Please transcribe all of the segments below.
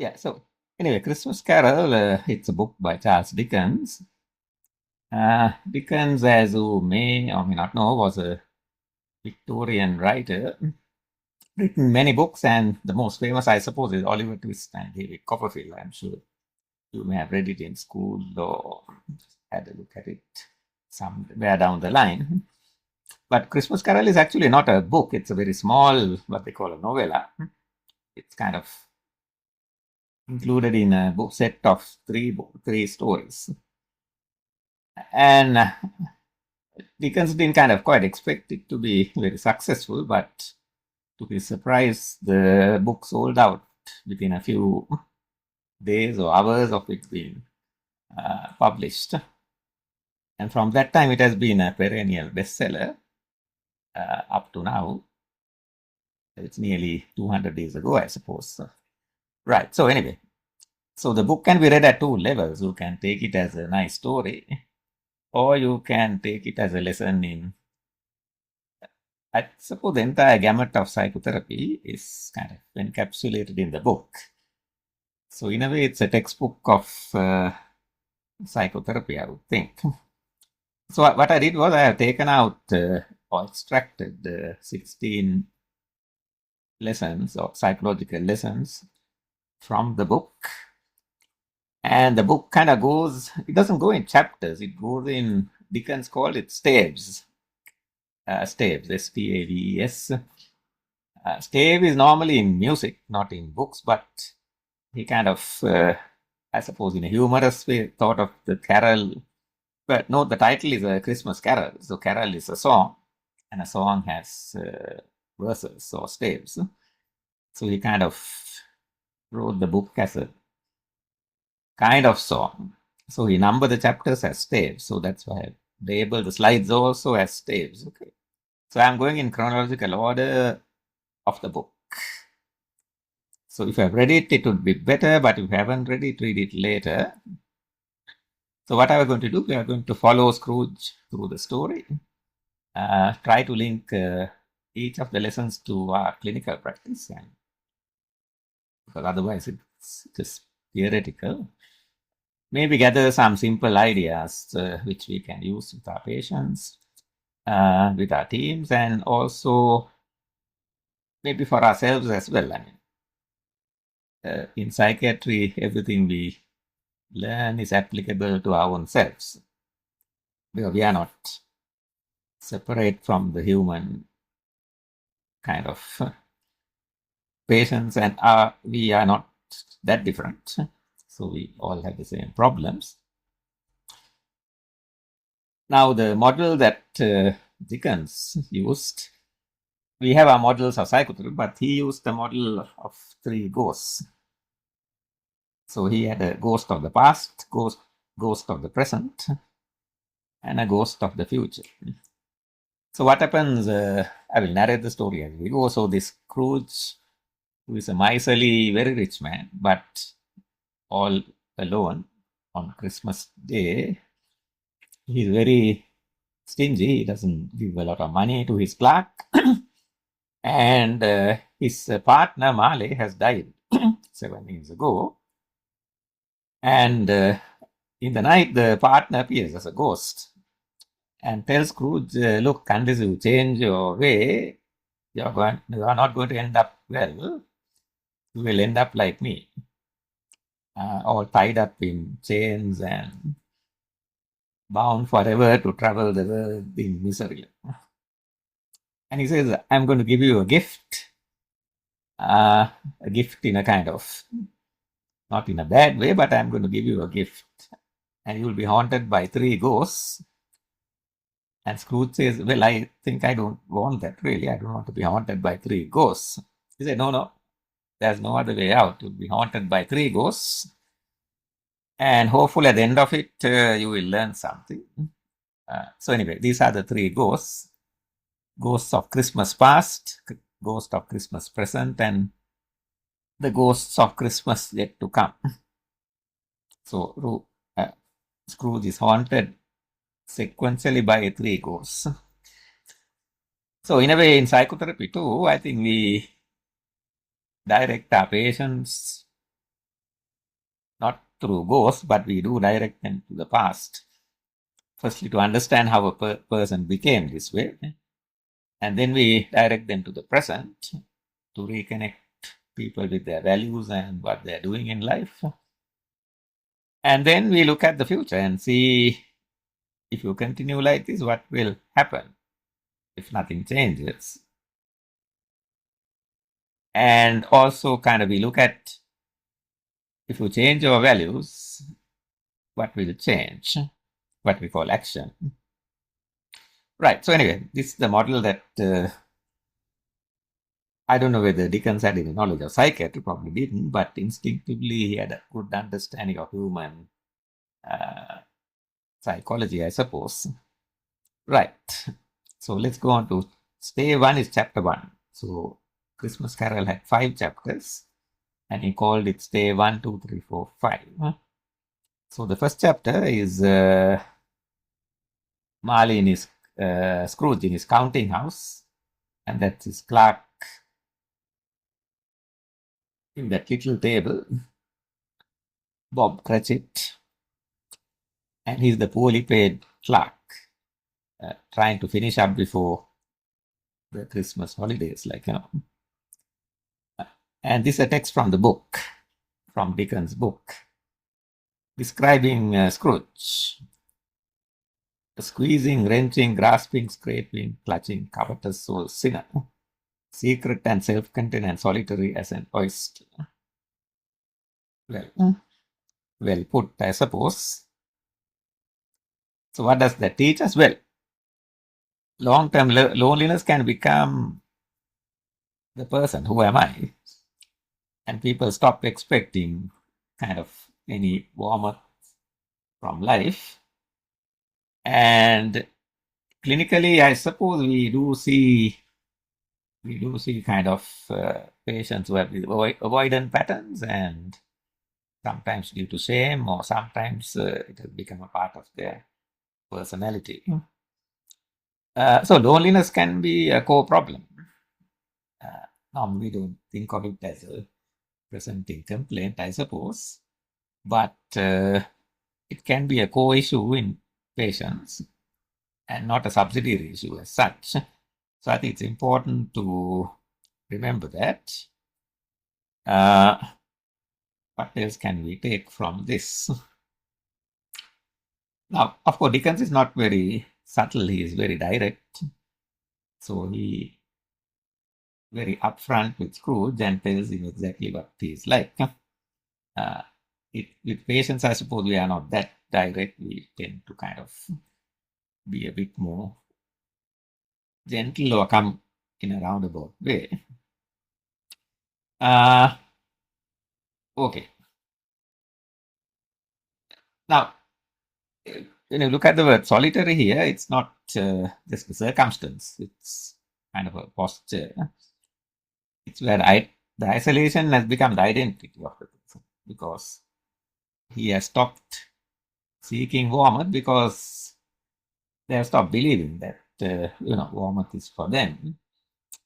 Yeah, so anyway, Christmas Carol, it's a book by Charles Dickens. Dickens, as you may or may not know, was a Victorian writer, written many books, and the most famous, I suppose, is Oliver Twist and David Copperfield. I'm sure you may have read it in school or had a look at it somewhere down the line. But Christmas Carol is actually not a book, it's a very small, what they call a novella. It's kind of included in a book set of three stories. And Dickens didn't kind of quite expect it to be very successful, but to his surprise, the book sold out within a few days or hours of it being published. And from that time, it has been a perennial bestseller up to now. It's nearly 200 days ago, I suppose. Right. So anyway, so the book can be read at two levels. You can take it as a nice story, or you can take it as a lesson in, I suppose, the entire gamut of psychotherapy is kind of encapsulated in the book. So in a way, it's a textbook of psychotherapy, I would think. So what I did was I have taken out or extracted 16 lessons or psychological lessons from the book. And the book kind of goes, it doesn't go in chapters, it goes in, Dickens called it staves. Staves, S-T-A-V-E-S. Stave is normally in music, not in books, but he kind of, I suppose, in a humorous way, thought of the carol. But no, the title is a Christmas Carol. So carol is a song, and a song has verses or staves. So he kind of wrote the book as a kind of song. So he numbered the chapters as staves. So that's why I labeled the slides also as staves. Okay. So I'm going in chronological order of the book. So if I've read it, it would be better, but if you haven't read it, read it later. So what are we going to do? We are going to follow Scrooge through the story, try to link each of the lessons to our clinical practice, and because otherwise it's just theoretical. Maybe gather some simple ideas which we can use with our patients, with our teams, and also maybe for ourselves as well. I mean, in psychiatry, everything we learn is applicable to our own selves, because we are not separate from the human kind of patients, and we are not that different. So we all have the same problems. Now, the model that Dickens used, we have our models of psychotherapy, but he used the model of three ghosts. So he had a ghost of the past, ghost of the present, and a ghost of the future. So what happens, I will narrate the story as we go. So this Scrooge, who is a miserly, very rich man, but all alone on Christmas Day, he's very stingy. He doesn't give a lot of money to his clerk. And his partner, Marley, has died 7 years ago. And in the night, the partner appears as a ghost and tells Scrooge, look, unless you change your way, you are not going to end up well. You will end up like me, all tied up in chains and bound forever to travel the world in misery. And he says, I'm going to give you a gift in a kind of, not in a bad way, but I'm going to give you a gift. And you will be haunted by three ghosts. And Scrooge says, well, I think I don't want that really. I don't want to be haunted by three ghosts. He said, no, there's no other way out. You'll be haunted by three ghosts. And hopefully at the end of it, you will learn something. So anyway, these are the three ghosts. Ghosts of Christmas past, ghost of Christmas present, and the ghosts of Christmas yet to come. So Scrooge is haunted sequentially by three ghosts. So in a way, in psychotherapy too, I think we direct our patients through ghosts, but we do direct them to the past. Firstly, to understand how a person became this way, and then we direct them to the present to reconnect people with their values and what they're doing in life. And then we look at the future and see, if you continue like this, what will happen if nothing changes. And also kind of we look at, if you change your values, what will change? What we call action. Right. So anyway, this is the model that I don't know whether Dickens had any knowledge of psychiatry, probably didn't, but instinctively he had a good understanding of human psychology, I suppose. Right. So let's go on to Stay 1 is chapter 1. So Christmas Carol had 5 chapters and he called it Stay 1, 2, 3, 4, 5. So the first chapter is Marley in his Scrooge in his counting house, and that's his clerk in that little table, Bob Cratchit, and he's the poorly paid clerk trying to finish up before the Christmas holidays, And this is a text from the book, from Dickens' book, describing Scrooge. A squeezing, wrenching, grasping, scraping, clutching, covetous soul sinner, secret and self-contained and solitary as an oyster. Well put, I suppose. So what does that teach us? Well, long-term loneliness can become the person, who am I? And people stop expecting kind of any warmth from life. And clinically, I suppose we do see kind of patients who have avoidant patterns, and sometimes due to shame, or sometimes it has become a part of their personality. So loneliness can be a core problem. Normally, we don't think of it as a presenting complaint, I suppose, but it can be a core issue in patients and not a subsidiary issue as such. So I think it's important to remember that. What else can we take from this? Now, of course, Dickens is not very subtle. He is very direct. So he very upfront with Scrooge and tells him exactly what he is like. With patients, I suppose we are not that direct. We tend to kind of be a bit more gentle or come in a roundabout way. Okay. Now, when you look at the word solitary here, it's not just a circumstance. It's kind of a posture. It's where the isolation has become the identity of the person, because he has stopped seeking warmth, because they have stopped believing that warmth is for them.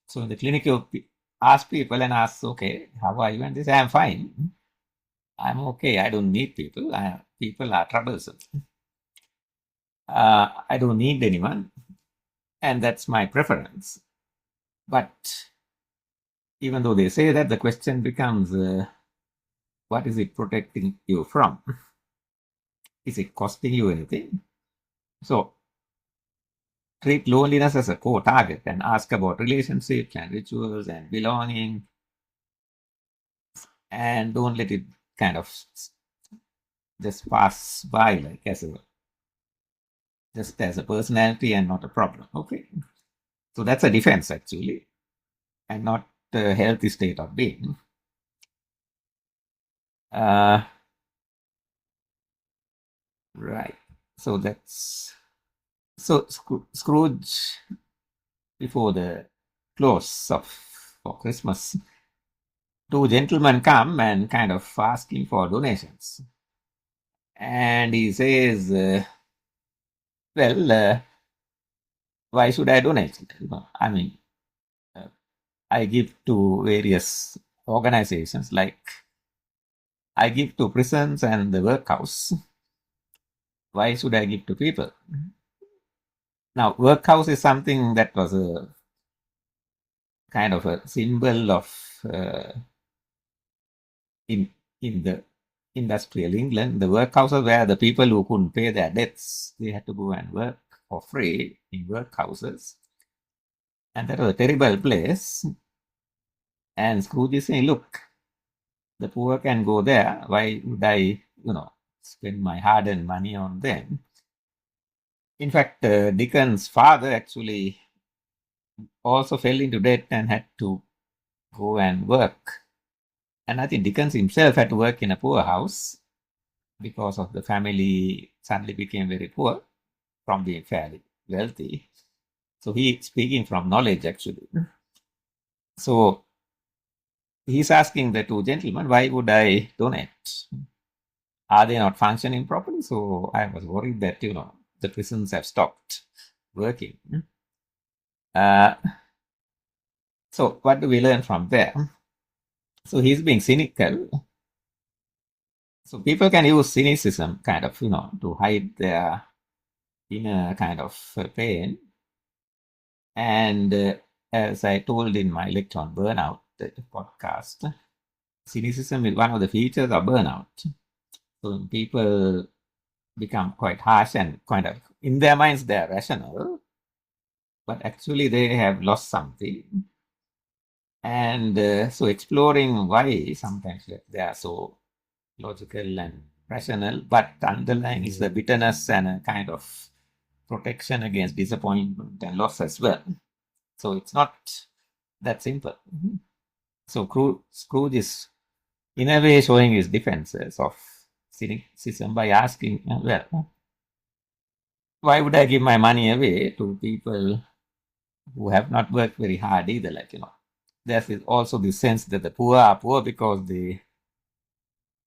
So in the clinic, you ask people and ask, okay, how are you? And they say, I'm fine. I'm okay. I don't need people. People are troublesome. I don't need anyone. And that's my preference. But even though they say that, the question becomes, what is it protecting you from? Is it costing you anything? So treat loneliness as a core target and ask about relationships and rituals and belonging. And don't let it kind of just pass by like just as a personality and not a problem. Okay. So that's a defense actually, and not a healthy state of being. Right. So Scrooge, before the close for Christmas, 2 gentlemen come and kind of asking for donations. And he says, well, why should I donate? I mean, I give to various organizations like I give to prisons and the workhouse. Why should I give to people? Now, workhouse is something that was a kind of a symbol of in the industrial England, the workhouses were the people who couldn't pay their debts. They had to go and work for free in workhouses. And that was a terrible place. And Scrooge is saying, look, the poor can go there. Why would I, spend my hard-earned money on them? In fact, Dickens' father actually also fell into debt and had to go and work. And I think Dickens himself had to work in a poor house because of the family suddenly became very poor from being fairly wealthy. So he's speaking from knowledge, actually. So he's asking the two gentlemen, why would I donate? Are they not functioning properly? So I was worried that, the prisons have stopped working. So what do we learn from there? So he's being cynical. So people can use cynicism kind of, to hide their inner kind of pain. And as I told in my lecture on burnout, the podcast, cynicism is one of the features of burnout. So people become quite harsh and kind of, in their minds, they are rational, but actually they have lost something. And so exploring why sometimes they are so logical and rational, but underlying is the bitterness and a kind of protection against disappointment and loss as well. So it's not that simple. So Scrooge is, in a way, showing his defenses of cynicism by asking, well, why would I give my money away to people who have not worked very hard either? There's also the sense that the poor are poor because they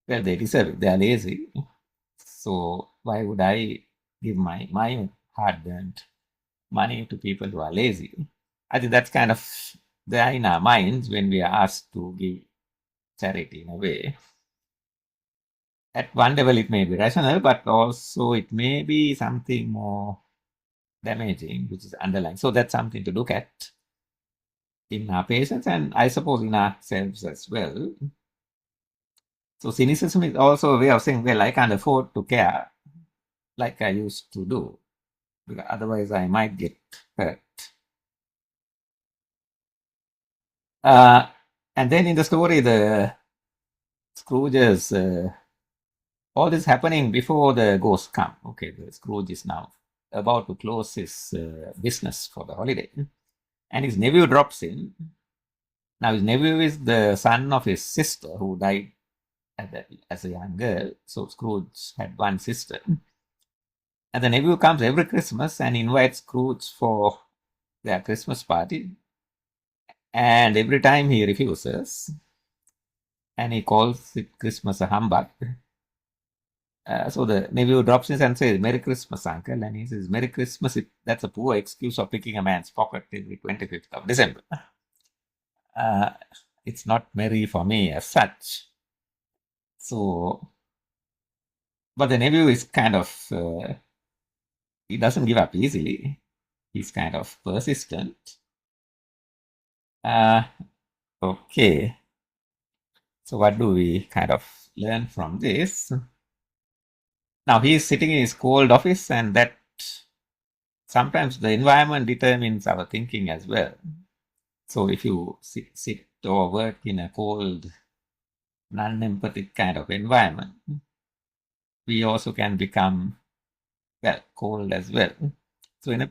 deserve it. They are lazy. So why would I give my hard-earned money to people who are lazy? I think that's kind of there in our minds when we are asked to give charity in a way. At one level, it may be rational, but also it may be something more damaging, which is underlying. So that's something to look at in our patients and I suppose in ourselves as well. So cynicism is also a way of saying, well, I can't afford to care like I used to do, because otherwise I might get hurt. And then in the story, the Scrooge's, all this happening before the ghosts come. Okay, the Scrooge is now about to close his business for the holiday. And his nephew drops in. Now, his nephew is the son of his sister who died as a young girl. So Scrooge had one sister. And the nephew comes every Christmas and invites Scrooge for their Christmas party. And every time he refuses. And he calls it Christmas a humbug. So the nephew drops in and says, Merry Christmas, uncle. And he says, Merry Christmas, that's a poor excuse of picking a man's pocket every 25th of December. It's not merry for me as such. So, but the nephew is kind of, he doesn't give up easily. He's kind of persistent. Okay. So what do we kind of learn from this? Now he's sitting in his cold office, and that sometimes the environment determines our thinking as well. So if you sit or work in a cold, non-empathic kind of environment, we also can become, well, cold as well. So in a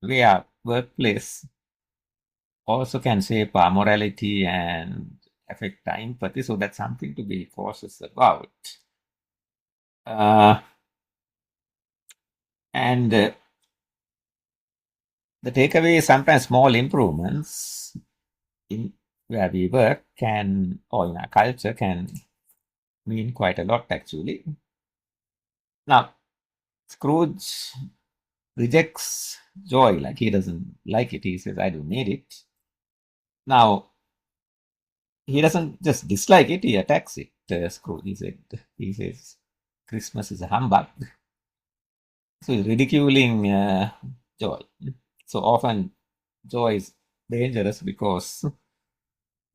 way, our workplace also can shape our morality and affect our empathy. So that's something to be cautious about. And the takeaway is sometimes small improvements in where we work or in our culture can mean quite a lot actually. Now, Scrooge rejects joy, like he doesn't like it. He says, I don't need it. Now, he doesn't just dislike it, he attacks it. Scrooge, he says, Christmas is a humbug. So he's ridiculing joy. So often joy is dangerous because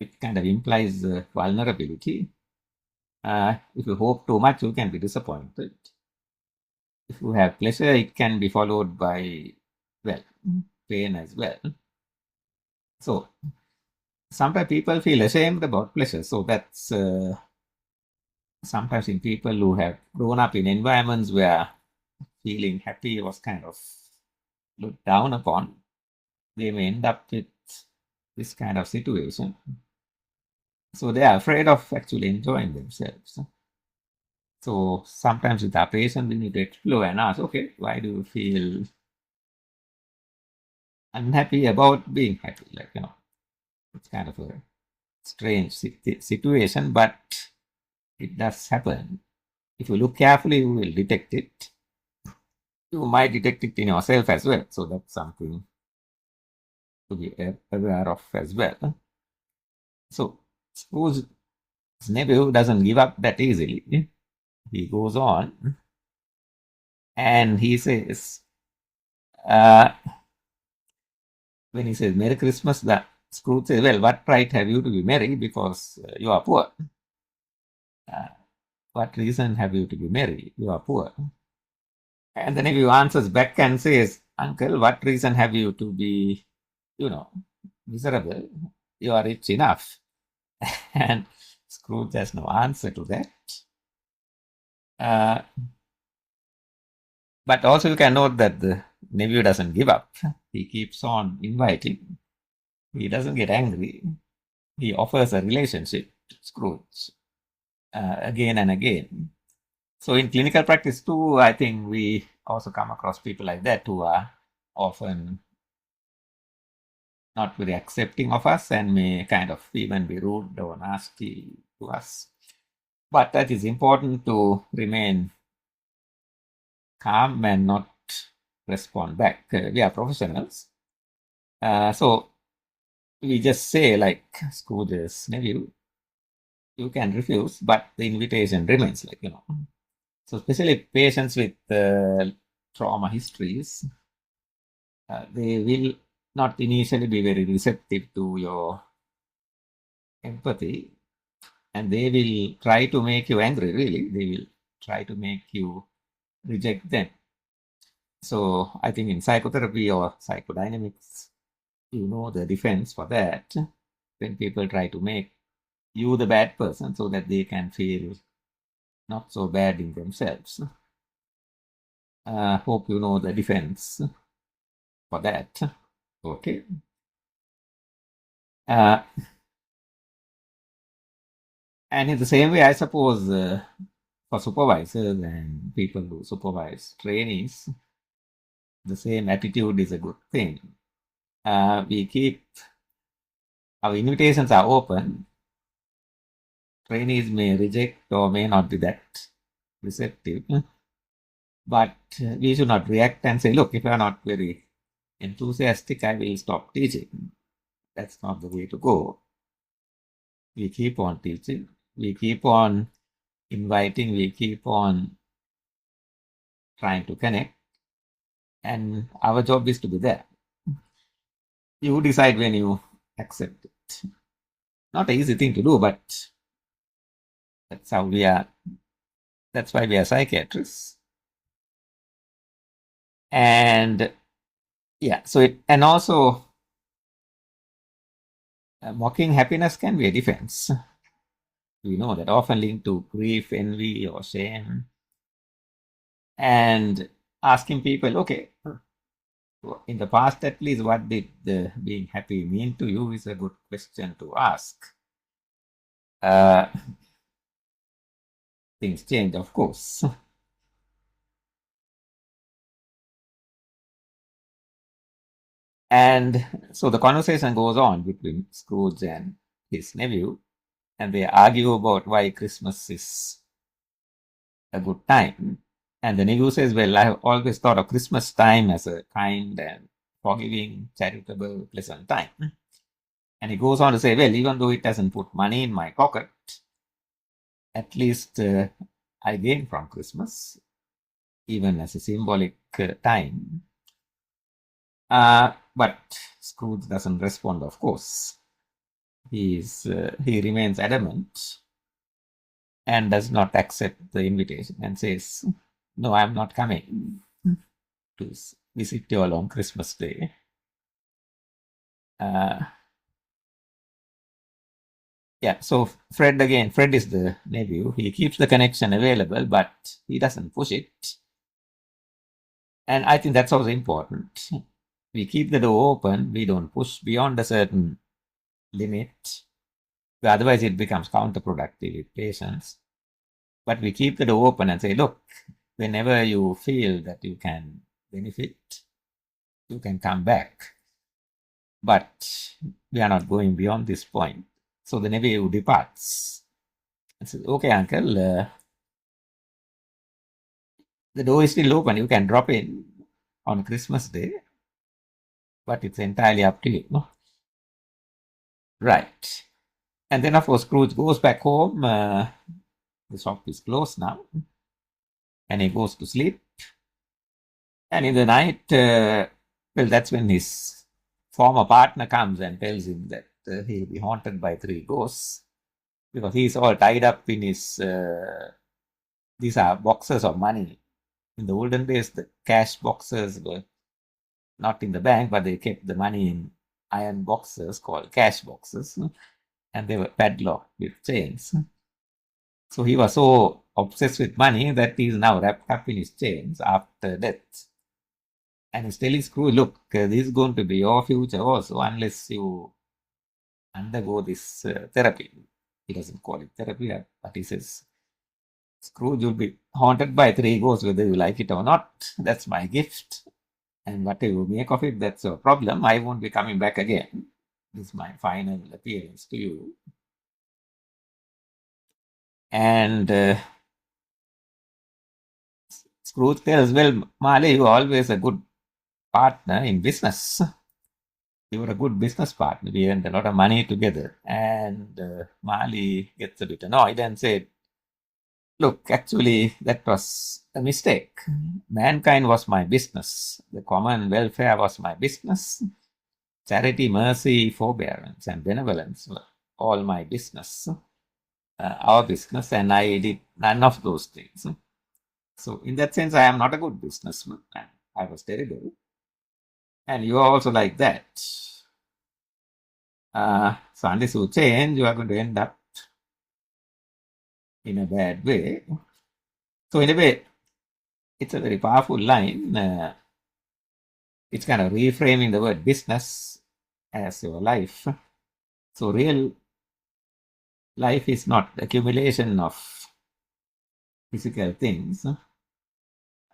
it kind of implies vulnerability. If you hope too much, you can be disappointed. If you have pleasure, it can be followed by, well, pain as well. So sometimes people feel ashamed about pleasure. So that's sometimes in people who have grown up in environments where feeling happy was kind of looked down upon, they may end up with this kind of situation. So they are afraid of actually enjoying themselves. So sometimes with our patient, we need to explore and ask, okay, why do you feel unhappy about being happy? Like, it's kind of a strange situation, but it does happen. If you look carefully, you will detect it. You might detect it in yourself as well. So that's something to be aware of as well. So Scrooge's nephew doesn't give up that easily. He goes on and he says, when he says Merry Christmas, the Scrooge says, well, what right have you to be merry because you are poor? What reason have you to be merry? You are poor. And the nephew answers back and says, Uncle, what reason have you to be, miserable? You are rich enough. And Scrooge has no answer to that. But also you can note that the nephew doesn't give up. He keeps on inviting. He doesn't get angry. He offers a relationship to Scrooge again and again. So in clinical practice too, I think we also come across people like that who are often not very accepting of us and may kind of even be rude or nasty to us. But that is important to remain calm and not respond back. We are professionals. So we just say, like Scrooge's nephew, you can refuse, but the invitation remains, So especially patients with trauma histories, they will not initially be very receptive to your empathy, and they will try to make you angry, really. They will try to make you reject them. So I think in psychotherapy or psychodynamics, you know the defense for that. When people try to make you the bad person so that they can feel not so bad in themselves. Hope you know the defense for that. Okay. And in the same way, I suppose for supervisors and people who supervise trainees, the same attitude is a good thing. We keep our invitations are open. Trainees may reject or may not be that receptive, but we should not react and say, look, if you are not very enthusiastic, I will stop teaching. That's not the way to go. We keep on teaching, we keep on inviting, we keep on trying to connect, and our job is to be there. You decide when you accept it. Not an easy thing to do, but that's how we are. That's why we are psychiatrists. And yeah, so and also mocking happiness can be a defense. We know that often linked to grief, envy, or shame. And asking people, okay, in the past at least, what did being happy mean to you is a good question to ask. Things change, of course. And so the conversation goes on between Scrooge and his nephew, and they argue about why Christmas is a good time. And the nephew says, well, I have always thought of Christmas time as a kind and forgiving, charitable, pleasant time. And he goes on to say, well, even though it doesn't put money in my pocket, at least I gain from Christmas, even as a symbolic time. But Scrooge doesn't respond, of course. He remains adamant and does not accept the invitation and says, no, I'm not coming to visit you all on Christmas Day. Yeah, so Fred is the nephew. He keeps the connection available, but he doesn't push it. And I think that's also important. We keep the door open. We don't push beyond a certain limit. Otherwise, it becomes counterproductive with patients. But we keep the door open and say, look, whenever you feel that you can benefit, you can come back. But we are not going beyond this point. So the nephew departs and says, okay, uncle, the door is still open. You can drop in on Christmas Day, but it's entirely up to you. No? Right. And then, of course, Scrooge goes back home. The shop is closed now. And he goes to sleep. And in the night, well, that's when his former partner comes and tells him that he'll be haunted by 3 ghosts. Because he's all tied up in his, these are boxes of money. In the olden days, the cash boxes were not in the bank, but they kept the money in iron boxes called cash boxes. And they were padlocked with chains. So he was so obsessed with money that he is now wrapped up in his chains after death. And he's telling Scrooge, look, this is going to be your future also unless you undergo this therapy. He doesn't call it therapy, but he says, Scrooge will be haunted by 3 ghosts whether you like it or not. That's my gift. And whatever you make of it, that's your problem. I won't be coming back again. This is my final appearance to you. And Scrooge tells, well, Marley, you're always a good partner in business. You were a good business partner. We earned a lot of money together. And Marley gets a bit annoyed and said, look, actually, that was a mistake. Mankind was my business. The common welfare was my business. Charity, mercy, forbearance, and benevolence were all my business. Our business, and I did none of those things. So, in that sense, I am not a good businessman. I was terrible. And you are also like that. So, unless you change, you are going to end up in a bad way. So, in a way, it's a very powerful line. It's kind of reframing the word business as your life. So, real life is not accumulation of physical things.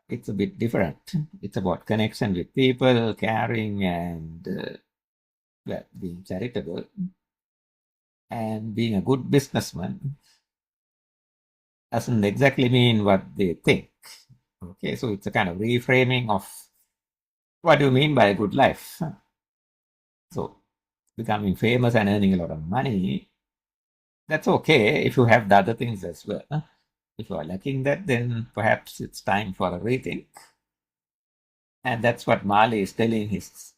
It's a bit different. It's about connection with people, caring, and being charitable, and being a good businessman doesn't exactly mean what they think. Okay, so it's a kind of reframing of what do you mean by a good life. So becoming famous and earning a lot of money, that's okay if you have the other things as well. If you are lacking that, then perhaps it's time for a rethink. And that's what Marley is telling his,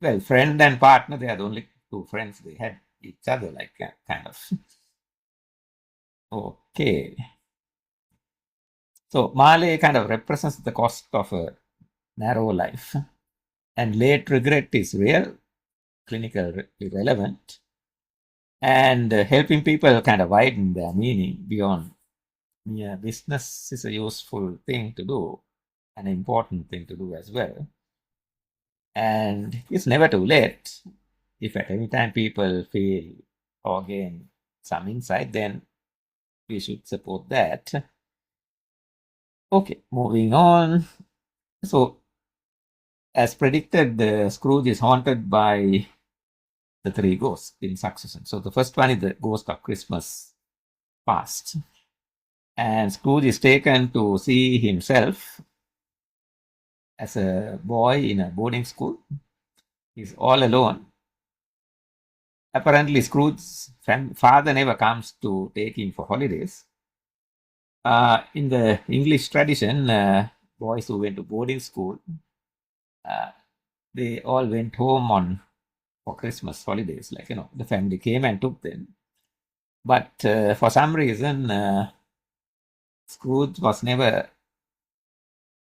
well, friend and partner. They are the only 2 friends they had each other, like kind of. Okay. So Marley kind of represents the cost of a narrow life. And late regret is real, clinically relevant, and helping people kind of widen their meaning beyond mere business is a useful thing to do, an important thing to do as well. And it's never too late. If at any time people feel or gain some insight, then we should support that. Okay, moving on. So, as predicted, Scrooge is haunted by the 3 ghosts in succession. So, the first one is the ghost of Christmas past. And Scrooge is taken to see himself as a boy in a boarding school. He's all alone. apparently Scrooge's father never comes to take him for holidays. In the English tradition, boys who went to boarding school, uh, they all went home on for Christmas holidays. Like, the family came and took them. But for some reason, Scrooge was never,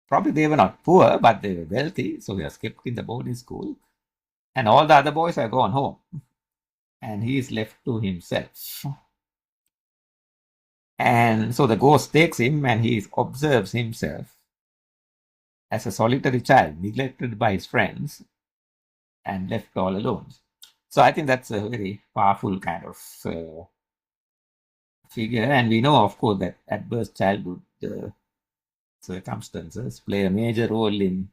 probably they were not poor, but they were wealthy. So he was kept in the boarding school. And all the other boys are gone home. And he is left to himself. And so the ghost takes him and he observes himself as a solitary child, neglected by his friends and left all alone. So I think that's a very powerful kind of figure. And we know, of course, that adverse childhood circumstances play a major role in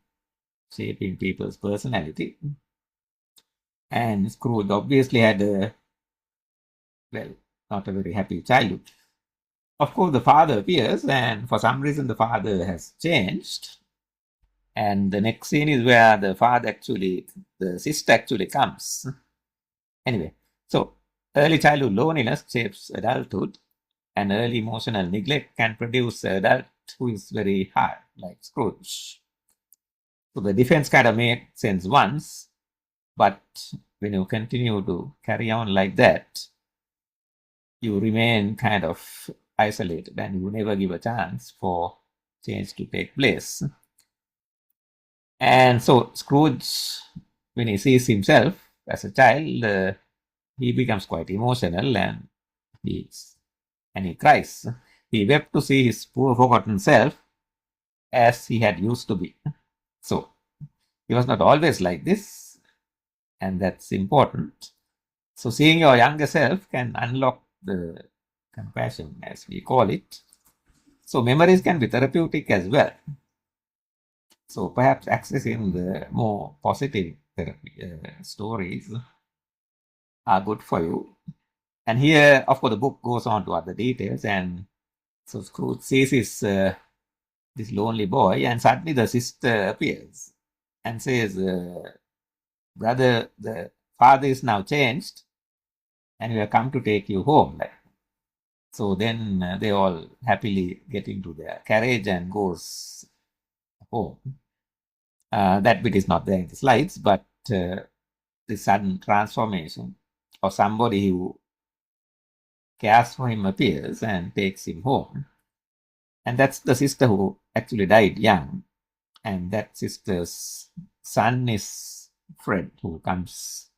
shaping people's personality. And Scrooge obviously had not a very happy childhood. Of course, the father appears, and for some reason, the father has changed. And the next scene is where the sister actually comes. Anyway, so early childhood loneliness shapes adulthood, and early emotional neglect can produce an adult who is very hard, like Scrooge. So the defense kind of made sense once, but when you continue to carry on like that, you remain kind of isolated and you never give a chance for change to take place. And so Scrooge, when he sees himself as a child, he becomes quite emotional and he cries. He wept to see his poor forgotten self as he had used to be. So he was not always like this, and that's important. So seeing your younger self can unlock the compassion, as we call it. So memories can be therapeutic as well. So perhaps accessing the more positive therapy stories are good for you. And here, of course, the book goes on to other details. And so Scrooge sees this lonely boy, and suddenly the sister appears and says, "Brother, the father is now changed, and we have come to take you home." So then they all happily get into their carriage and goes home. That bit is not there in the slides, but the sudden transformation of somebody who cares for him appears and takes him home. And that's the sister who actually died young. And that sister's son is Fred, who comes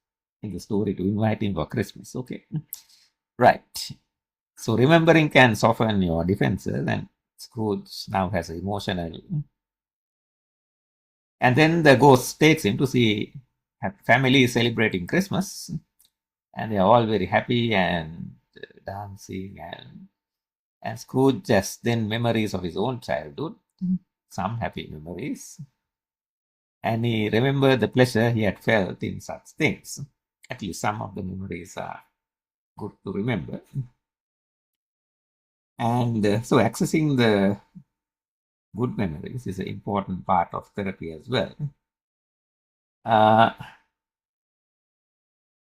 in the story to invite him for Christmas. Okay. Right. So remembering can soften your defenses, and Scrooge now has emotional. And then the ghost takes him to see family celebrating Christmas, and they are all very happy and dancing, and Scrooge has then memories of his own childhood, some happy memories, and he remembered the pleasure he had felt in such things. At least some of the memories are good to remember. And so accessing the good memories is an important part of therapy as well.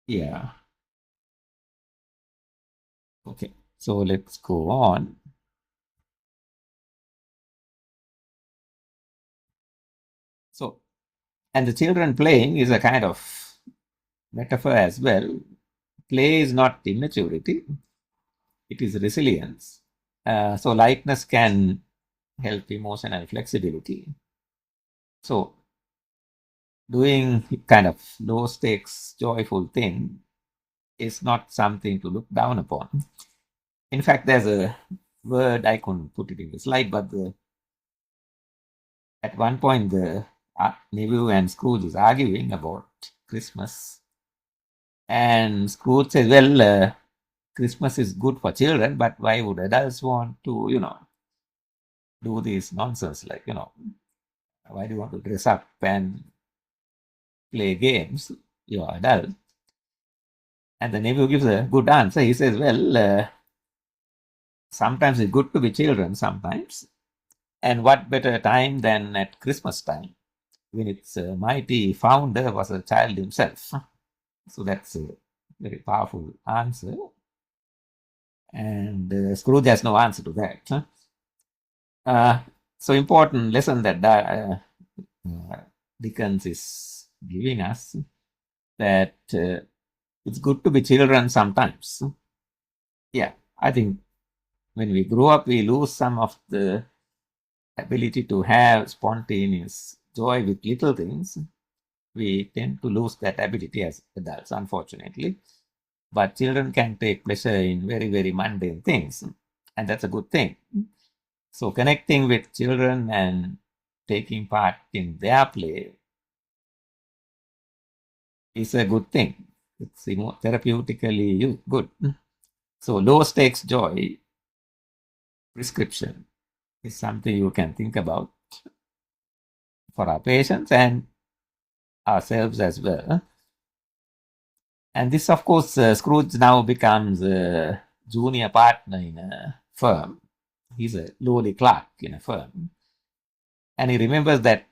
Yeah. Okay. So let's go on. So, and the children playing is a kind of metaphor as well. Play is not immaturity, it is resilience. So lightness can help emotional flexibility. So doing kind of low stakes, joyful thing is not something to look down upon. In fact, there's a word, I couldn't put it in the slide, but at one point the Neville and Scrooge is arguing about Christmas. And Scrooge says, well, Christmas is good for children, but why would adults want to, do this nonsense? Why do you want to dress up and play games? You're adult. And the nephew gives a good answer. He says, well, sometimes it's good to be children sometimes. And what better time than at Christmas time, when its mighty founder was a child himself. So that's Very powerful answer. And Scrooge has no answer to that. So important lesson that Dickens is giving us, that it's good to be children sometimes. Yeah, I think when we grow up, we lose some of the ability to have spontaneous joy with little things. We tend to lose that ability as adults, unfortunately. But children can take pleasure in very, very mundane things, and that's a good thing. So connecting with children and taking part in their play is a good thing. It's therapeutically good. So low stakes joy prescription is something you can think about for our patients and ourselves as well. And this, of course, Scrooge now becomes a junior partner in a firm. He's a lowly clerk in a firm. And he remembers that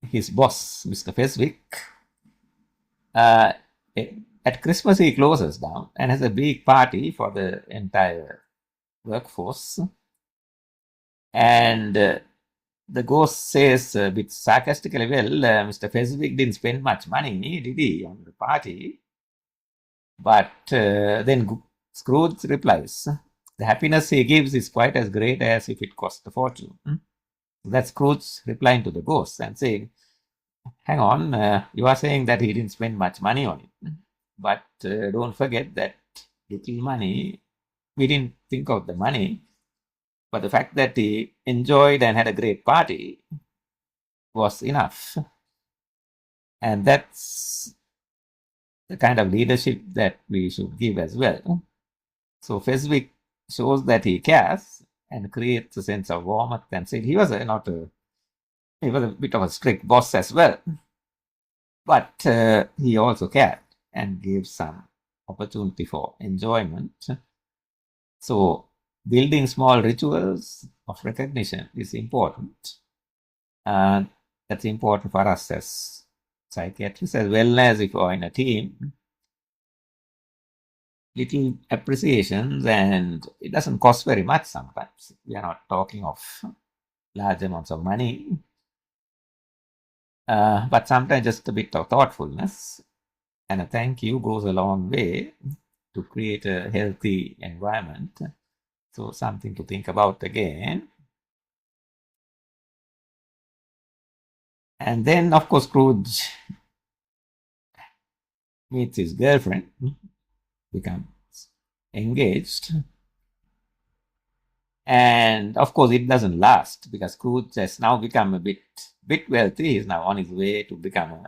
his boss, Mr. Feswick, at Christmas he closes down and has a big party for the entire workforce. And the ghost says a bit sarcastically, well, Mr. Feswick didn't spend much money, did he, on the party? But then Scrooge replies, the happiness he gives is quite as great as if it cost a fortune. That's Scrooge replying to the ghost and saying, hang on, you are saying that he didn't spend much money on it. But don't forget that little money, we didn't think of the money, but the fact that he enjoyed and had a great party was enough. And that's the kind of leadership that we should give as well. So Feswick shows that he cares and creates a sense of warmth and said he was he was a bit of a strict boss as well. But he also cared and gave some opportunity for enjoyment. So building small rituals of recognition is important. And that's important for us as psychiatrists as well as if you're in a team. Little appreciations, and it doesn't cost very much sometimes. We are not talking of large amounts of money, but sometimes just a bit of thoughtfulness and a thank you goes a long way to create a healthy environment. So something to think about again. And then, of course, Scrooge meets his girlfriend, becomes engaged. And of course, it doesn't last because Scrooge has now become a bit wealthy. He's now on his way to become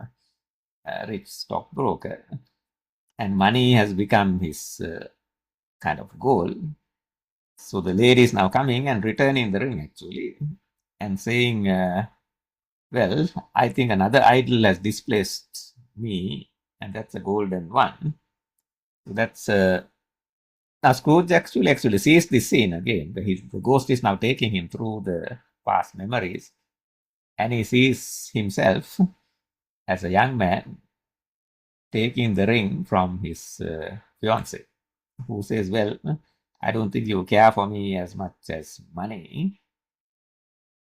a rich stockbroker. And money has become his kind of goal. So the lady is now coming and returning the ring, actually, and saying, well, I think another idol has displaced me, and that's a golden one. So that's now Scrooge actually sees this scene again. The ghost is now taking him through the past memories, and he sees himself as a young man taking the ring from his fiancée, who says, well, I don't think you care for me as much as money.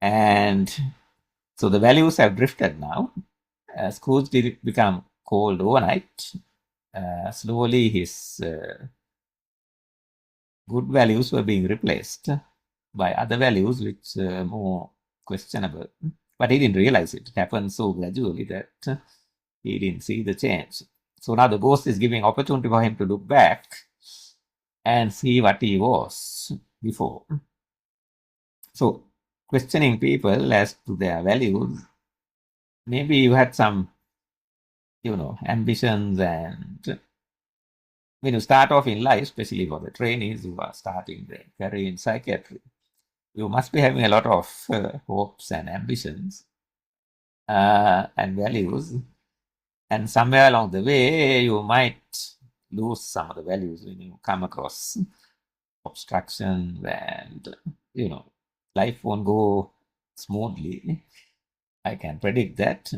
And so the values have drifted now. Scrooge did become cold overnight. Slowly his good values were being replaced by other values which are more questionable. But he didn't realize it. It happened so gradually that he didn't see the change. So now the ghost is giving opportunity for him to look back and see what he was before. So questioning people as to their values, maybe you had some, ambitions, and when you start off in life, especially for the trainees who are starting their career in psychiatry, you must be having a lot of hopes and ambitions and values. And somewhere along the way, you might lose some of the values when you come across obstructions and, life won't go smoothly. I can predict that.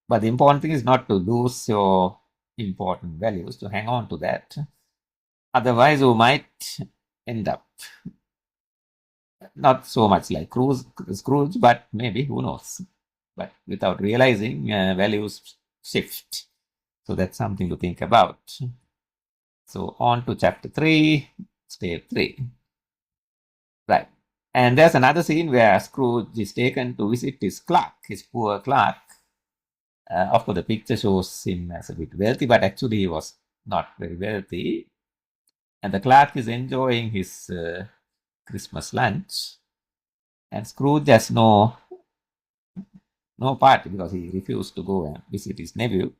But the important thing is not to lose your important values, to hang on to that. Otherwise, you might end up not so much like Scrooge, but maybe, who knows? But without realizing, values shift. So that's something to think about. So on to chapter 3, stage 3. Right. And there's another scene where Scrooge is taken to visit his clerk, his poor clerk. Of course, the picture shows him as a bit wealthy, but actually he was not very wealthy. And the clerk is enjoying his Christmas lunch. And Scrooge has no party because he refused to go and visit his nephew.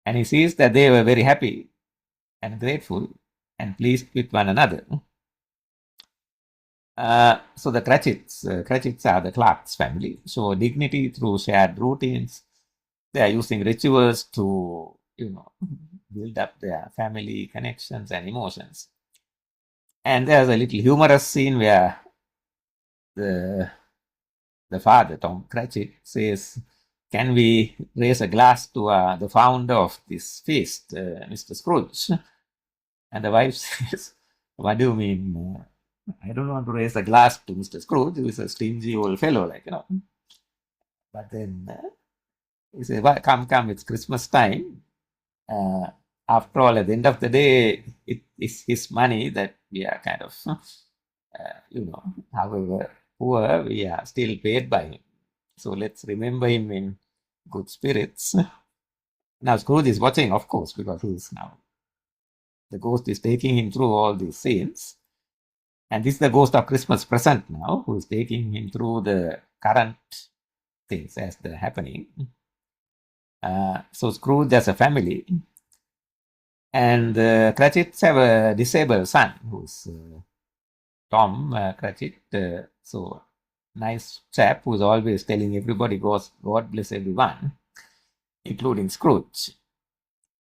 And he sees that they were very happy and grateful and pleased with one another. So the Cratchits are the Clark's family. So dignity through shared routines. They are using rituals to, build up their family connections and emotions. And there's a little humorous scene where the father, Tom Cratchit, says, "Can we raise a glass to the founder of this feast, Mr. Scrooge?" And the wife says, "What do you mean? I don't want to raise a glass to Mr. Scrooge, who is a stingy old fellow, But then he says, "Well, come, it's Christmas time. After all, at the end of the day, it is his money that we are kind of, however poor, we are still paid by him. So let's remember him in good spirits." Now Scrooge is watching, of course, because the ghost is taking him through all these scenes. And this is the ghost of Christmas present now, who is taking him through the current things as they're happening. So Scrooge has a family. And the Cratchits have a disabled son, who's Tom Cratchit. So nice chap who's always telling everybody, God bless everyone, including Scrooge.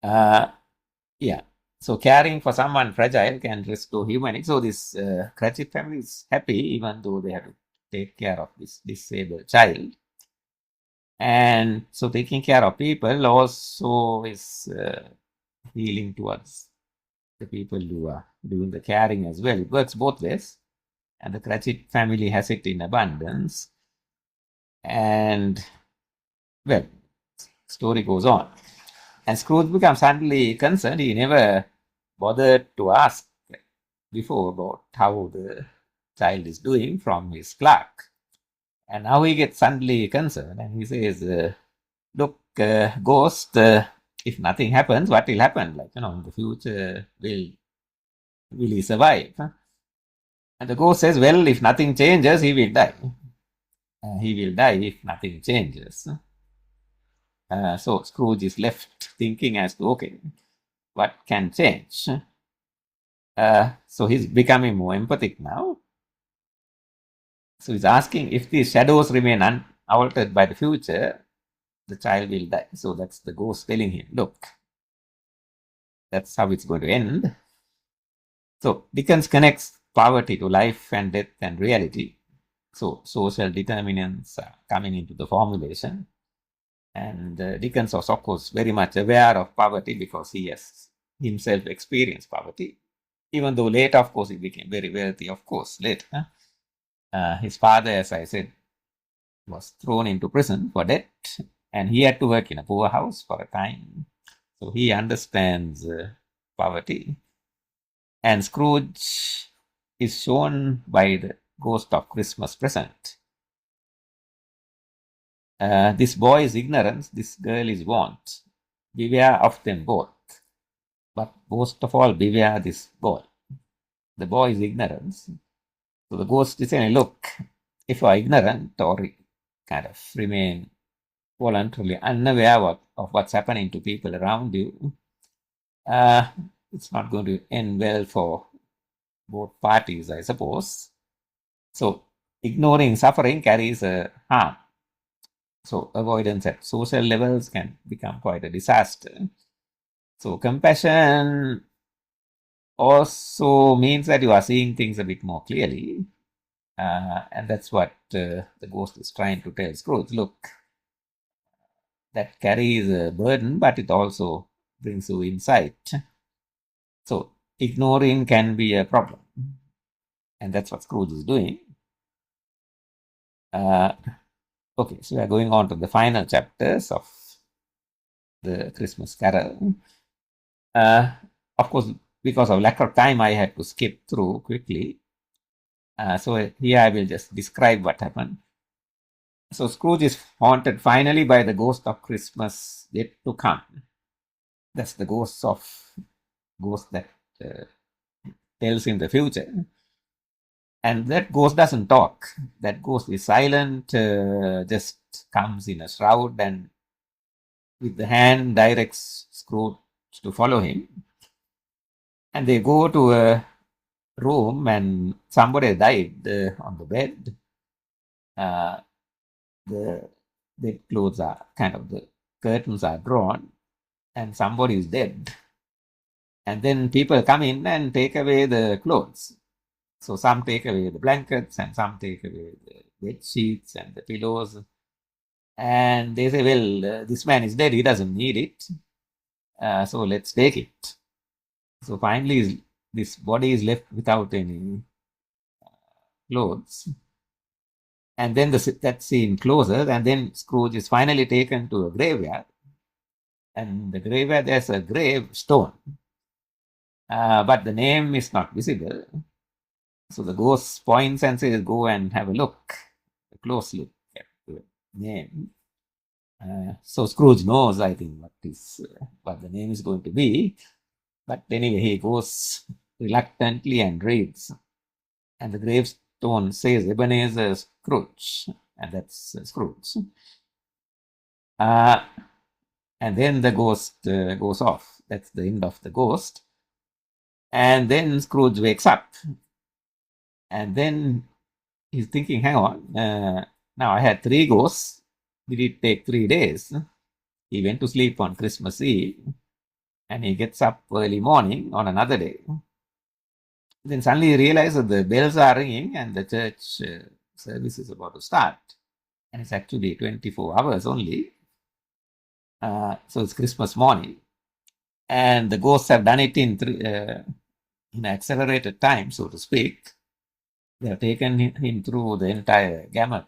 Yeah. So caring for someone fragile can restore humanity. So this Cratchit family is happy, even though they have to take care of this disabled child. And so taking care of people also is healing towards the people who are doing the caring as well. It works both ways. And the Cratchit family has it in abundance. And, well, story goes on. And Scrooge becomes suddenly concerned. He never bothered to ask before about how the child is doing from his clerk. And now he gets suddenly concerned and he says, "Look, ghost, if nothing happens, what will happen? In the future, will he survive?" And the ghost says, "Well, if nothing changes, he will die. He will die if nothing changes." So Scrooge is left thinking as to, okay, what can change? So he's becoming more empathic now. So he's asking, if these shadows remain unaltered by the future, the child will die. So that's the ghost telling him, look, that's how it's going to end. So Dickens connects poverty to life and death and reality. So social determinants are coming into the formulation. And Dickens was, of course, very much aware of poverty because he has himself experienced poverty. Even though later, of course, he became very wealthy, of course, later. His father, as I said, was thrown into prison for debt, and he had to work in a poor house for a time. So he understands poverty. And Scrooge is shown by the ghost of Christmas present. This boy is ignorance, this girl is want. Beware of them both. But most of all, beware this boy. The boy is ignorance. So the ghost is saying, look, if you are ignorant or kind of remain voluntarily unaware of what's happening to people around you, it's not going to end well for both parties, I suppose. So ignoring suffering carries a harm. So avoidance at social levels can become quite a disaster. So compassion also means that you are seeing things a bit more clearly. And that's what the ghost is trying to tell Scrooge. Look, that carries a burden, but it also brings you insight. So ignoring can be a problem. And that's what Scrooge is doing. Okay, so we are going on to the final chapters of the Christmas Carol. Of course, because of lack of time, I had to skip through quickly. So here I will just describe what happened. So Scrooge is haunted finally by the ghost of Christmas yet to come. That's the ghost that tells him the future. And that ghost doesn't talk. That ghost is silent, just comes in a shroud and with the hand directs Scrooge to follow him. And they go to a room and somebody died on the bed. The bed clothes are the curtains are drawn and somebody is dead. And then people come in and take away the clothes. So some take away the blankets and some take away the bed sheets and the pillows. And they say, well, this man is dead, he doesn't need it. So let's take it. So finally, this body is left without any clothes. And then that scene closes, and then Scrooge is finally taken to a graveyard. And the graveyard, there's a gravestone. But the name is not visible. So the ghost points and says, go and have a close look at the name. So Scrooge knows, I think, what the name is going to be. But anyway, he goes reluctantly and reads. And the gravestone says Ebenezer Scrooge. And that's Scrooge. And then the ghost goes off. That's the end of the ghost. And then Scrooge wakes up. And then he's thinking, hang on, now I had 3 ghosts. Did it take 3 days? He went to sleep on Christmas Eve. And he gets up early morning on another day. Then suddenly he realizes that the bells are ringing and the church service is about to start. And it's actually 24 hours only. So it's Christmas morning. And the ghosts have done it in accelerated time, so to speak. They have taken him through the entire gamut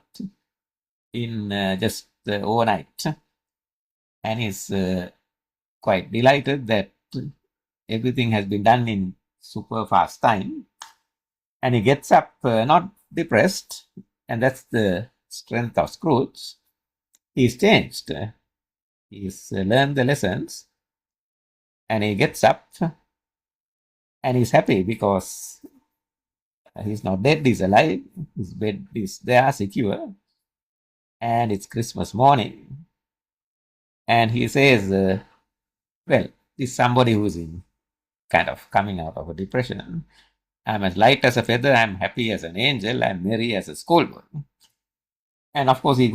in just overnight. And he's quite delighted that everything has been done in super fast time. And he gets up not depressed, and that's the strength of Scrooge. He's changed. He's learned the lessons, and he gets up, and he's happy because he's not dead, he's alive, his bed is there, secure, and it's Christmas morning. And he says, well, this is somebody who's in coming out of a depression. I'm as light as a feather, I'm happy as an angel, I'm merry as a schoolboy. And of course, he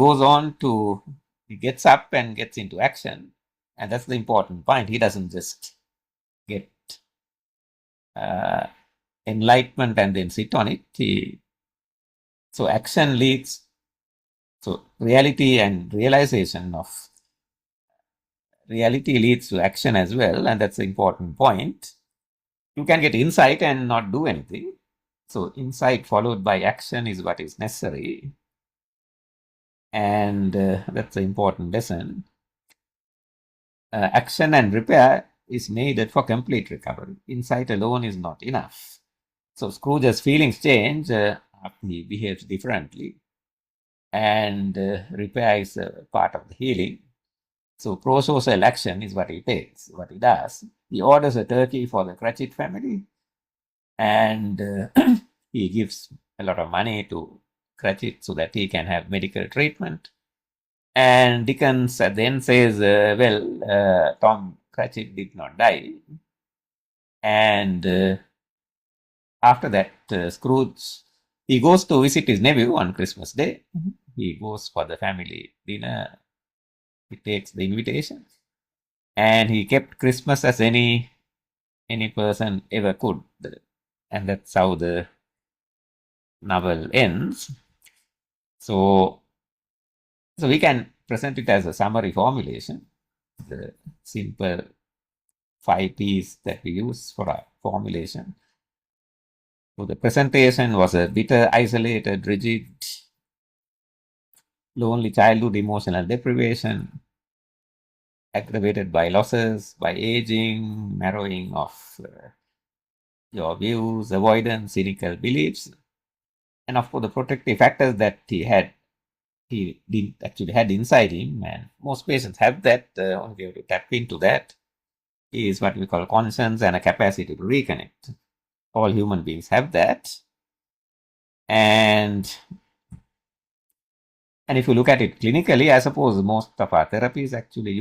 gets up and gets into action. And that's the important point. He doesn't just get enlightenment and then sit on it. So action leads, so reality and realization of reality leads to action as well. And that's the important point. You can get insight and not do anything. So insight followed by action is what is necessary. And that's the important lesson. Action and repair is needed for complete recovery. Insight alone is not enough. So Scrooge's feelings change after he behaves differently. And repair is part of the healing. So pro-social action is what he takes, what he does. He orders a turkey for the Cratchit family. And he gives a lot of money to Cratchit so that he can have medical treatment. And Dickens then says, Tom Cratchit did not die. And after that, Scrooge, he goes to visit his nephew on Christmas Day. He goes for the family dinner. He takes the invitation. And he kept Christmas as any person ever could. And that's how the novel ends. So we can present it as a summary formulation. The simple 5 P's that we use for our formulation. So the presentation was a bitter, isolated, rigid, lonely childhood, emotional deprivation, aggravated by losses, by aging, narrowing of your views, avoidance, cynical beliefs, and of course the protective factors that he didn't actually had inside him, and most patients have that. Only we have to tap into that. Is what we call conscience and a capacity to reconnect. All human beings have that, and if you look at it clinically, I suppose most of our therapies actually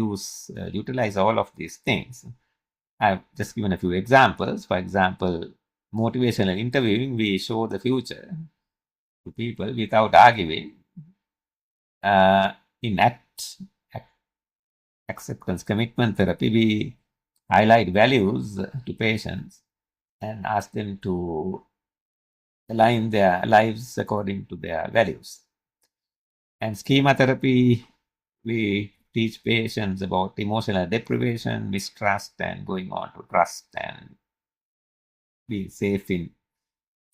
utilize all of these things. I've just given a few examples. For example, motivational interviewing, we show the future to people without arguing. In acceptance commitment therapy, we highlight values to patients and ask them to align their lives according to their values. And schema therapy, we teach patients about emotional deprivation, mistrust, and going on to trust and being safe in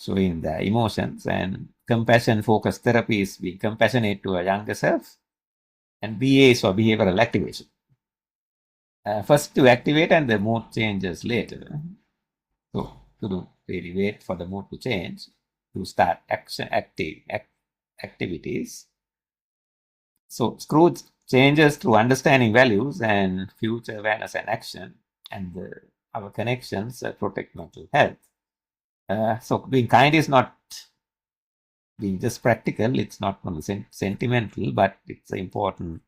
showing their emotions. And compassion focused therapy is being compassionate to a younger self. And BAs or behavioral activation. First to activate and the mood changes later. So to don't really wait for the mood to change, to start activities. So Scrooge changes through understanding values and future awareness and action, and our connections protect mental health. So being kind is not being just practical, it's not only sentimental, but it's an important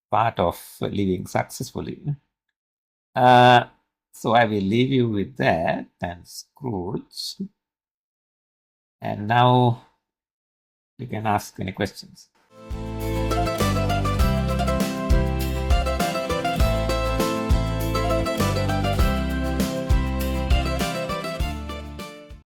part of living successfully. So I will leave you with that and Scrooge. And now you can ask any questions.